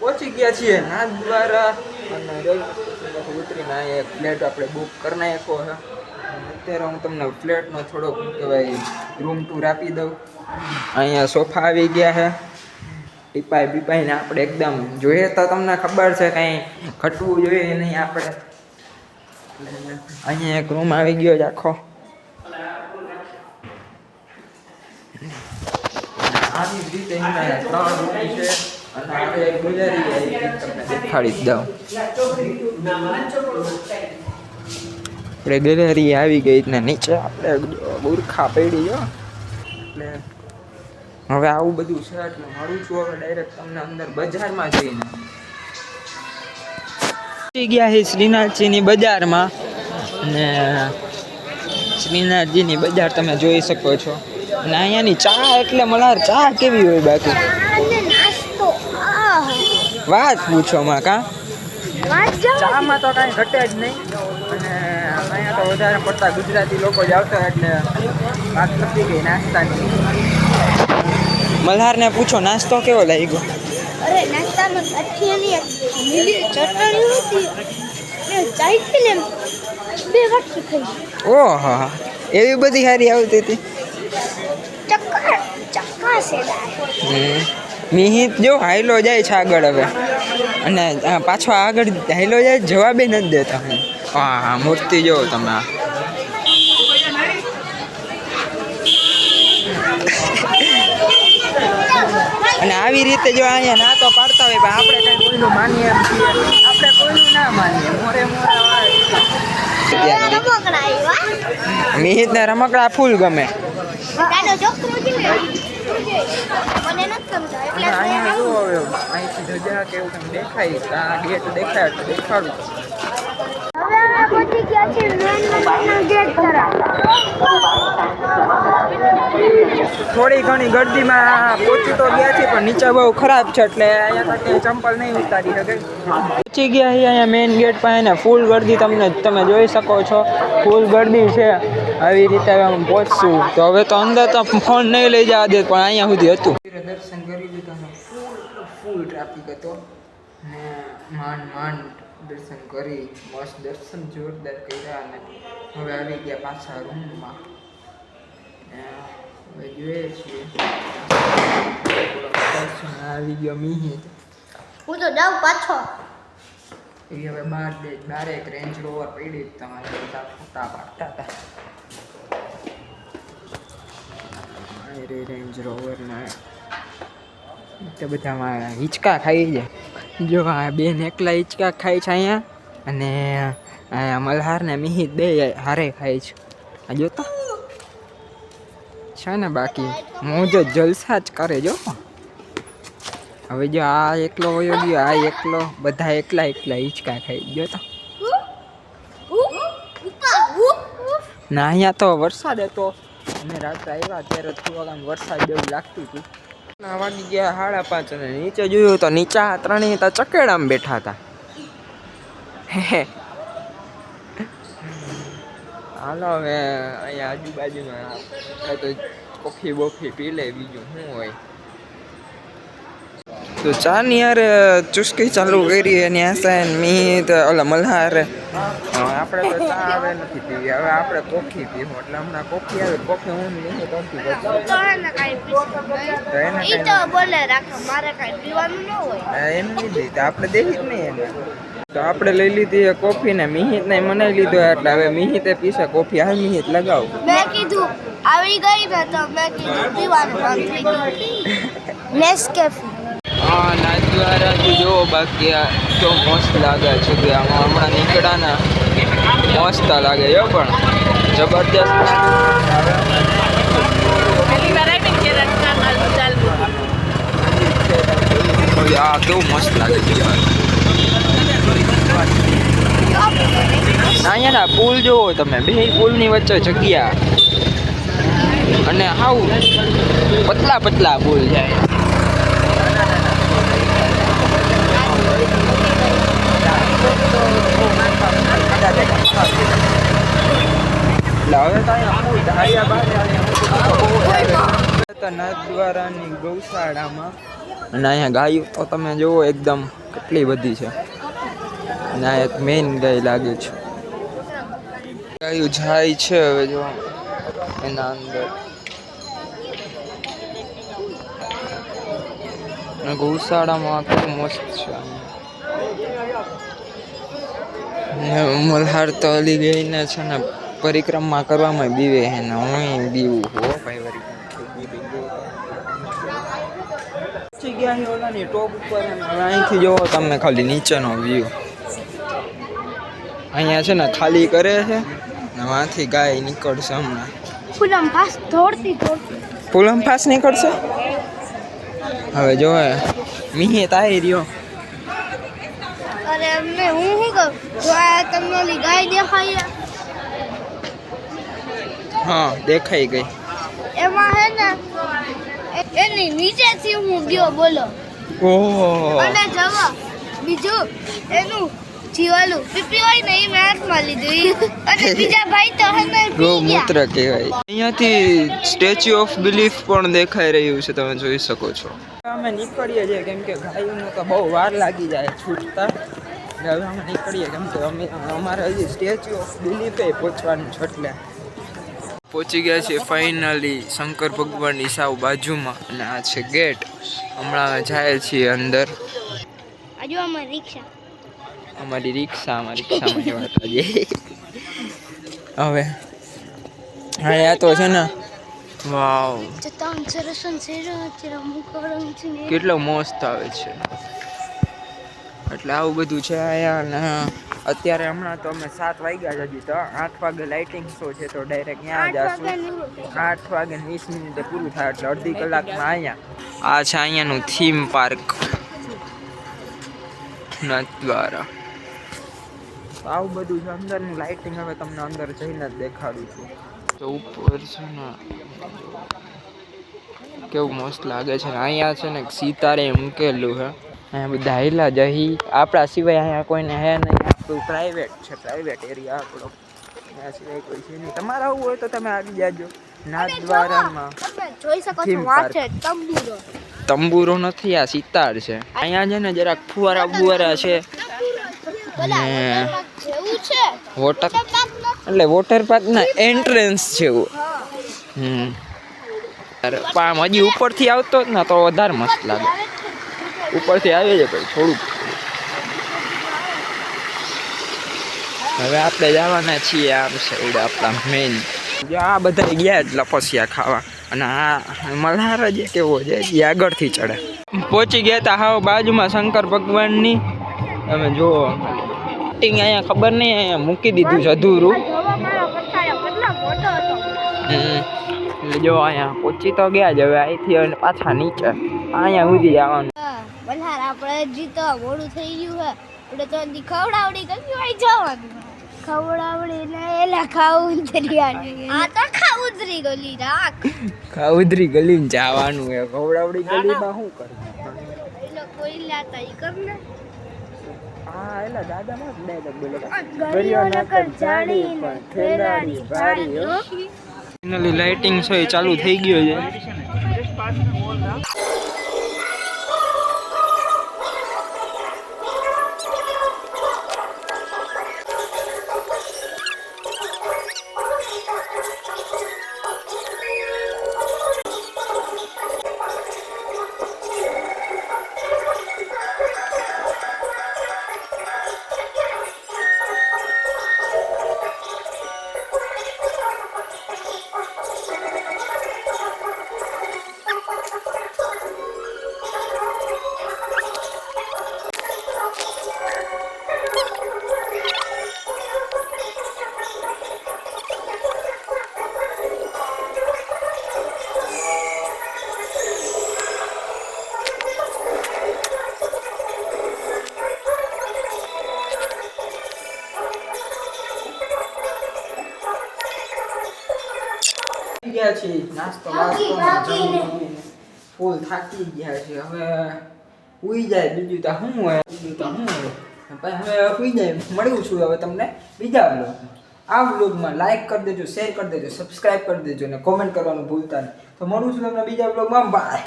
પહોંચી ગયા છીએ નાથ દ્વારા અને રેલવે સ્ટેશનમાંથી ઉતરીને અહીંયા એક ફ્લેટ આપણે બુક કરી નાખ્યો છે. અત્યારે હું તમને ફ્લેટનો થોડોક કહેવાય રૂમ ટૂર આપી દઉં. અહીંયા સોફા આવી ગયા છે, ટીપાઈ બીપાઈને આપણે એકદમ જોઈએ તો તમને ખબર છે કંઈ ઘટવું જોઈએ નહીં આપણે. અહીંયા એક રૂમ આવી ગયો છે આખો. આવી જ રીતે અહીંયા 3 રૂમ છે અને આપણે એક ગુજારી તમને દેખાડી જ દઉં. આપણે ગેલેરી આવી ગઈ ને નીચે આપણે બુરખા પડી જો. એટલે હવે આવું બધું છે એટલે મળું છું હવે ડાયરેક્ટ તમને અંદર બજારમાં જઈને. પહોંચી ગયા છે શ્રીનાથજીની બજારમાં અને શ્રીનાથજીની બજાર તમે જોઈ શકો છો. અને અહીંયાની ચા એટલે મલાર ચા કેવી હોય બાકી વાત પૂછો માં કા ચામાં તો કાંઈ ઘટે જ નહીં. અને અહીંયા તો વધારે પડતા ગુજરાતી લોકો જ આવતા એટલે વાત નથી ગઈ નાસ્તાની. મલ્હારને પૂછો નાસ્તો કેવો લાગ્યો? અરે નાસ્તામાં અઠિયાની લીલી ચટણી હતી ને ચાઈથી ને બે વાટકી ખાઈ. ઓહો એવી બધી સારી આવતી હતી. ચક્કા છે મિહિત જો હાઈલો જાય છે આગળ હવે અને પાછો આગળ હાઈલો જાય જવાબે નથી દેતા. હા મૂર્તિ જો તમે. અને આવી રીતે જો અહીંયા ના તો પાડતા હોય પણ આપણે કઈ કોઈનું માનીએ એમ છીએ, આપણે કોઈનું ના માનીએ. મોરે મિહિત ને રમકડા ફૂલ ગમે. અહીંયા જો હવે અહીંથી ધજા કે એવું કંઈ દેખાય આ ગેટ દેખાય એટલે દેખાડું. થોડી ઘણી ગરદીમાં પહોંચી તો ગયા છે પણ નીચે બહુ ખરાબ છે એટલે અહીંયા તક ચંપલ નહીં ઉતારી શકે. પહોંચી ગયા છે અહીંયા મેઇન ગેટ પાસે ને ફૂલ ગરદી તમે જોઈ શકો છો. ફૂલ ગરદી છે. આવી રીતે હવે અમે પહોંચશું તો હવે તો અંદર તો ફોન નહીં લઈ જવા દે પણ અહીંયા સુધી હતું. દર્શન કરી લીધા. ફૂલ ટ્રાફિક હતો ને માંડ દર્શન કરી મસ્ત દર્શન જોરદાર કર્યા અને હવે આવી ગયા પાછા રૂમમાં. હવે જોઈએ છીએ આવી ગયો મિહિત. હું તો જાઉં પાછો. એ હવે બાર એક રેન્જ રોવર પડી તમારે બધા ફોટા પાડતા હતા. રેન્જ રોવર ના તો બધામાં હિંચકા ખાઈ જાય. જો આ બેન એકલા હિંચકા ખાય છે અહીંયા અને મલ્હાર ને મિહિત બે હારે ખાય છે. આ જોતા છે ને બાકી મોજ જલસા જ કરે જો. હવે જો આ એકલો વયો ગયો આ એકલો બધા એકલા હિંચકા ખાઈ જોતા. ના અહીંયા તો વરસાદ હતો અમે રાત્રે આવ્યા ત્યારે થોડોક આમ વરસાદ જેવું લાગતું હતું. વાગી ગયા 5:30 અને નીચે જોયું તો નીચા ત્રણેય ચકેડામાં બેઠા હતા. હાલો હવે અહીંયા આજુબાજુમાં તો કોફી બોફી પી લે બીજું શું હોય. તો ચા ની યાર ચુસ્કી ચાલુ કરી એની આસાન મિહિત ઓલા મલ્હાર. આપણે તો ચા હવે નથી પીવી હવે આપણે કોફી પીવું એટલે હમણાં કોફી આવે કોફી હું મિહિત નથી એમ લીધી તો આપણે દેવી જ નહીં એને. તો આપણે લઈ લીધી કોફી ને મિહિત ને મનાઈ લીધો એટલે હવે મિહિતે પીશે કોફી. હા મિહિત લગાવ. મેં કીધું આવી ગઈ ને તો મેં કીધું પીવાનું બંધ થઈ ગયું. નેસ્કેફે હા નાચવાળાથી જો બાકી તો મસ્ત લાગે છે કે આમાં હમણાં નીકળ્યા ને મસ્ત લાગે જો પણ જબરજસ્ત. આ કેવું મસ્ત લાગે છે અહીંયાના પુલ જોવો તમે બે પુલની વચ્ચે જગ્યા અને હાવ પતલા પુલ જાય. નાથદ્વારાની ગૌશાળામાં અને અહીંયા ગાયું તો તમે જુઓ એકદમ કેટલી બધી છે. અને આ એક મેઇન ગાય લાગે છે. ગાયું જાય છે હવે જો એના અંદર. અને ગૌશાળામાં આખું મસ્ત છે. મલ્હાર તો અલી ગઈને છે ને પરિક્રમા કરવામાં બીવે હે ને હું બીવું હો ભાઈ વરી ગયા છે ઓલાની ટોપ ઉપર. અહીંથી જોવો તમને ખાલી નીચેનો વ્યૂ. અહીંયા છે ને ખાલી કરે છે ને વાંથી ગાય નીકળશે હમણાં. ફૂલમ ફાસ નીકળશે હવે જો મીહે તાઈ રહ્યો. અરે અમને હું શું કહું જો આ તમને ઓલી ગાય દેખાય હા દેખાઈ ગઈ. એમાં હે ને એની નીચેથી હું ગયો બોલો. ઓહો અને જવા બીજું એનું જીવાલું પીપી હોય ને એ મેં હાથમાં લીધું અને બીજા ભાઈ તો હે ને ગૌમૂત્ર કહેવાય. અહીંયાથી સ્ટેચ્યુ ઓફ બિલીફ પણ દેખાઈ રહ્યું છે, તમે જોઈ શકો છો. અમે નીકળીએ છીએ કેમ કે ગાયોને તો બહુ વાર લાગી જાય છૂટતા. હવે અમે નીકળીએ કેમ કે અમારે હજી સ્ટેચ્યુ ઓફ બિલીફે પહોંચવાનું છે. એટલે પહોંચી ગયા છે ફાઇનલી શંકર ભગવાનની સાવ બાજુમાં. અને આ છે ગેટ. હમણાં જાય છીએ અંદર. આજુ અમારી રિક્ષા અમારી રિક્ષામાં વાત આજે હવે હા આ તો છે ને વાવ કેટલો મસ્ત આવે છે. એટલે આવું બધું છે અહીંયા. ને અત્યારે હમણાં તો અમે 7 વાગ્યા જ હજી તો 8 વાગે લાઇટિંગ શો છે તો ડાયરેક્ટ ત્યાં જશું. 8 વાગે 20 મિનિટે પૂરું થાય એટલે અડધી કલાકમાં અહીંયા. આ છે અહીંયાનું થીમ પાર્ક દ્વારા. આવું બધું છે અંદરનું લાઇટિંગ. હવે તમને અંદર જઈને જ દેખાડું છું. તો ઉપર છે ને કેવું મસ્ત લાગે છે. અહીંયા છે ને સિતારે મૂકેલું છે. અહીંયા બધા હિલા જહી આપણા સિવાય અહીંયા કોઈને હે નહીં. આપણું પ્રાઇવેટ છે, પ્રાઇવેટ એરિયા આપણો. અહીંયા સિવાય કોઈ છે નહીં. તમારે આવું હોય તો તમે આવી જાજો. નાથદ્વારામાં જોઈ શકો છો છે તંબુરો. તંબુરો નથી, આ સિતાર છે. અહીંયા છે ને જરાક ફુવારા બુવારા છે. વોટર એટલે વોટર પાર્ક ના એન્ટ્રન્સ છે એવું. પામ હજી ઉપરથી આવતો જ ને તો વધારે મસ્ત લાગે. ઉપરથી આવે છે ભાઈ થોડુંક. હવે આપણે જવાના છીએ આમ સાઈડ આપણા મેઇન. આ બધા ગયા જ લપસિયા ખાવા. અને આ મલ્હાર જ કેવો છે એ આગળથી ચડે. પહોંચી ગયા હતા હાવ બાજુમાં શંકર ભગવાનની. તમે જુઓ અહીંયા ખબર નહીં અહીંયા મૂકી દીધું છે અધૂરું. એટલે જો અહીંયા પહોંચી તો ગયા જ. હવે અહીંથી પાછા નીચે અહીંયા સુધી જવાનું. બલહાર આપણે જીતો મોડું થઈ ગયું હે એટલે તો ખવડાવડી ગયું હોય જવાનું. ખવડાવડી ને એલા ખાઉદરી આ તો ખાઉદરી ગલી રાખ. ખાઉદરી ગલી ને જવાનું હે. ખવડાવડી ગલીમાં શું કરવું? એટલે કોઈ લાતા ઈ કર ને. હા એલા દાદા માં જ ડાયલોગ બોલે. ગરિયો નકર જાડી ને ખેલાડી ભારી હો. ફાઇનલી લાઇટિંગ છે ચાલુ થઈ ગયો છે. ગયા છીએ નાસ્તો ફૂલ થાકી ગયા છે. હવે ઉઈ જાય બીજું તો શું હોય. હવે ઉઈ જાય. મળ્યું છું હવે તમને બીજા બ્લોગમાં. આ બ્લોગમાં લાઈક કરી દેજો, શેર કરી દેજો, સબસ્ક્રાઈબ કરી દેજો અને કોમેન્ટ કરવાનું ભૂલતા નહીં. તો મળું છું તમને બીજા બ્લોગમાં. બાય.